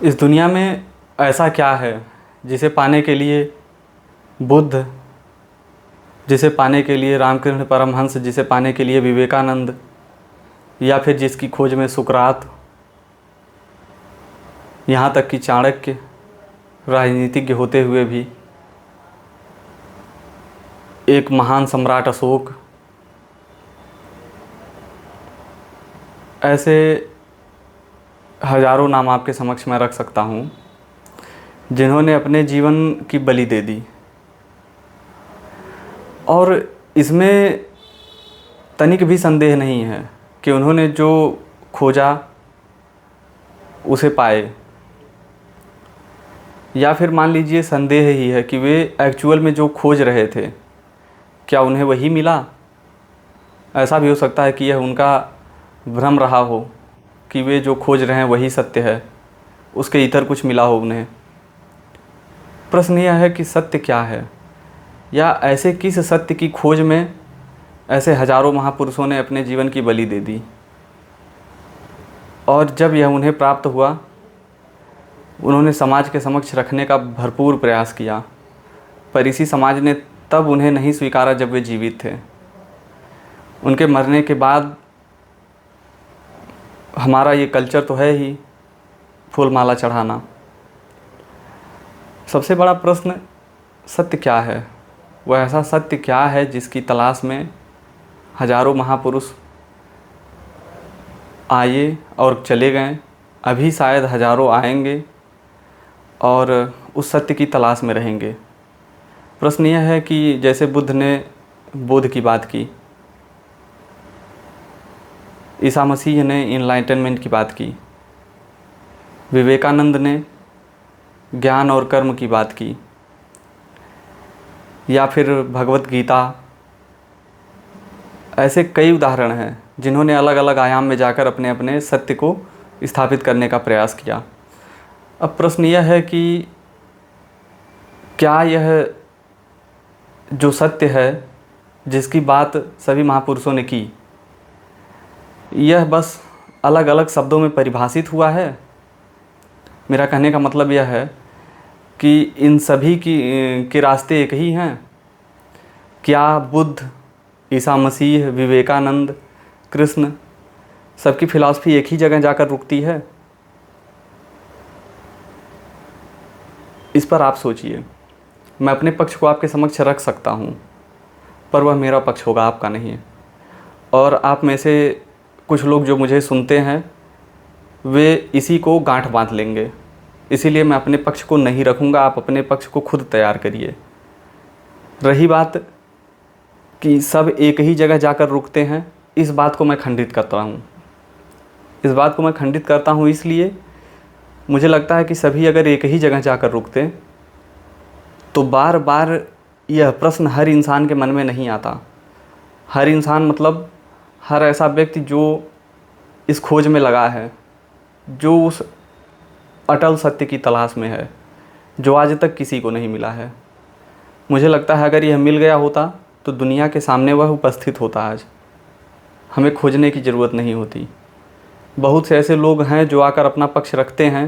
इस दुनिया में ऐसा क्या है जिसे पाने के लिए बुद्ध, जिसे पाने के लिए रामकृष्ण परमहंस, जिसे पाने के लिए विवेकानंद, या फिर जिसकी खोज में सुकरात, यहाँ तक कि चाणक्य राजनीतिज्ञ होते हुए भी, एक महान सम्राट अशोक, ऐसे हजारों नाम आपके समक्ष मैं रख सकता हूँ जिन्होंने अपने जीवन की बलि दे दी। और इसमें तनिक भी संदेह नहीं है कि उन्होंने जो खोजा उसे पाए, या फिर मान लीजिए संदेह ही है कि वे एक्चुअल में जो खोज रहे थे क्या उन्हें वही मिला। ऐसा भी हो सकता है कि यह उनका भ्रम रहा हो कि वे जो खोज रहे हैं वही सत्य है, उसके इतर कुछ मिला हो उन्हें। प्रश्न यह है कि सत्य क्या है, या ऐसे किस सत्य की खोज में ऐसे हजारों महापुरुषों ने अपने जीवन की बलि दे दी, और जब यह उन्हें प्राप्त हुआ उन्होंने समाज के समक्ष रखने का भरपूर प्रयास किया, पर इसी समाज ने तब उन्हें नहीं स्वीकारा जब वे जीवित थे। उनके मरने के बाद हमारा ये कल्चर तो है ही फूल माला चढ़ाना। सबसे बड़ा प्रश्न सत्य क्या है, वह ऐसा सत्य क्या है जिसकी तलाश में हजारों महापुरुष आए और चले गए, अभी शायद हजारों आएंगे और उस सत्य की तलाश में रहेंगे। प्रश्न यह है कि जैसे बुद्ध ने बोध की बात की, ईसा मसीह ने इनलाइटनमेंट की बात की, विवेकानंद ने ज्ञान और कर्म की बात की, या फिर भगवत गीता, ऐसे कई उदाहरण हैं जिन्होंने अलग अलग आयाम में जाकर अपने अपने सत्य को स्थापित करने का प्रयास किया। अब प्रश्न यह है कि क्या यह जो सत्य है जिसकी बात सभी महापुरुषों ने की, यह बस अलग अलग शब्दों में परिभाषित हुआ है? मेरा कहने का मतलब यह है कि इन सभी के रास्ते एक ही हैं। क्या बुद्ध, ईसा मसीह, विवेकानंद, कृष्ण, सबकी फ़िलासफ़ी एक ही जगह जाकर रुकती है? इस पर आप सोचिए। मैं अपने पक्ष को आपके समक्ष रख सकता हूँ, पर वह मेरा पक्ष होगा, आपका नहीं। और आप में से कुछ लोग जो मुझे सुनते हैं वे इसी को गांठ बांध लेंगे, इसीलिए मैं अपने पक्ष को नहीं रखूँगा। आप अपने पक्ष को खुद तैयार करिए। रही बात कि सब एक ही जगह जाकर रुकते हैं, इस बात को मैं खंडित करता हूँ। इस बात को मैं खंडित करता हूँ इसलिए मुझे लगता है कि सभी अगर एक ही जगह जाकर रुकते तो बार बार यह प्रश्न हर इंसान के मन में नहीं आता। हर इंसान मतलब हर ऐसा व्यक्ति जो इस खोज में लगा है, जो उस अटल सत्य की तलाश में है, जो आज तक किसी को नहीं मिला है। मुझे लगता है अगर यह मिल गया होता तो दुनिया के सामने वह उपस्थित होता। आज हमें खोजने की ज़रूरत नहीं होती। बहुत से ऐसे लोग हैं जो आकर अपना पक्ष रखते हैं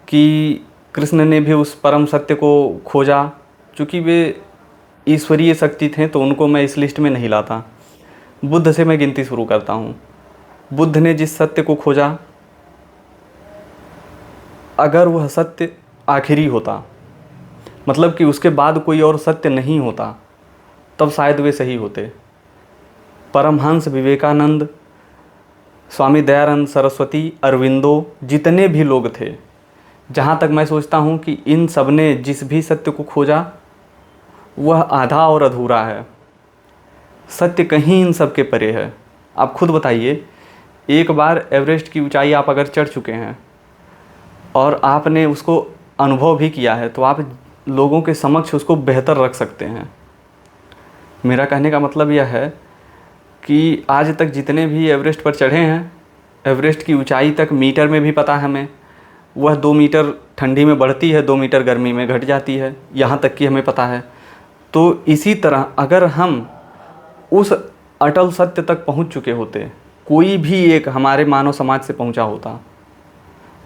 कि कृष्ण ने भी उस परम सत्य को खोजा। चूँकि वे ईश्वरीय शक्ति थे तो उनको मैं इस लिस्ट में नहीं लाता। बुद्ध से मैं गिनती शुरू करता हूँ। बुद्ध ने जिस सत्य को खोजा, अगर वह सत्य आखिरी होता, मतलब कि उसके बाद कोई और सत्य नहीं होता, तब शायद वे सही होते। परमहंस, विवेकानंद, स्वामी दयानंद सरस्वती, अरविंदो, जितने भी लोग थे, जहाँ तक मैं सोचता हूँ कि इन सब ने जिस भी सत्य को खोजा वह आधा और अधूरा है। सत्य कहीं इन सब के परे है। आप खुद बताइए, एक बार एवरेस्ट की ऊंचाई आप अगर चढ़ चुके हैं और आपने उसको अनुभव भी किया है तो आप लोगों के समक्ष उसको बेहतर रख सकते हैं। मेरा कहने का मतलब यह है कि आज तक जितने भी एवरेस्ट पर चढ़े हैं, एवरेस्ट की ऊंचाई तक मीटर में भी पता है हमें, वह 2 मीटर ठंडी में बढ़ती है, 2 मीटर गर्मी में घट जाती है, यहाँ तक कि हमें पता है। तो इसी तरह अगर हम उस अटल सत्य तक पहुँच चुके होते, कोई भी एक हमारे मानव समाज से पहुँचा होता,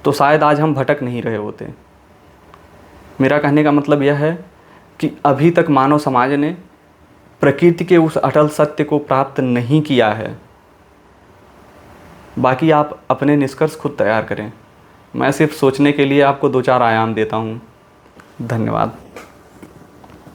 तो शायद आज हम भटक नहीं रहे होते। मेरा कहने का मतलब यह है कि अभी तक मानव समाज ने प्रकृति के उस अटल सत्य को प्राप्त नहीं किया है। बाकी आप अपने निष्कर्ष खुद तैयार करें। मैं सिर्फ सोचने के लिए आपको 2-4 आयाम देता हूँ। धन्यवाद।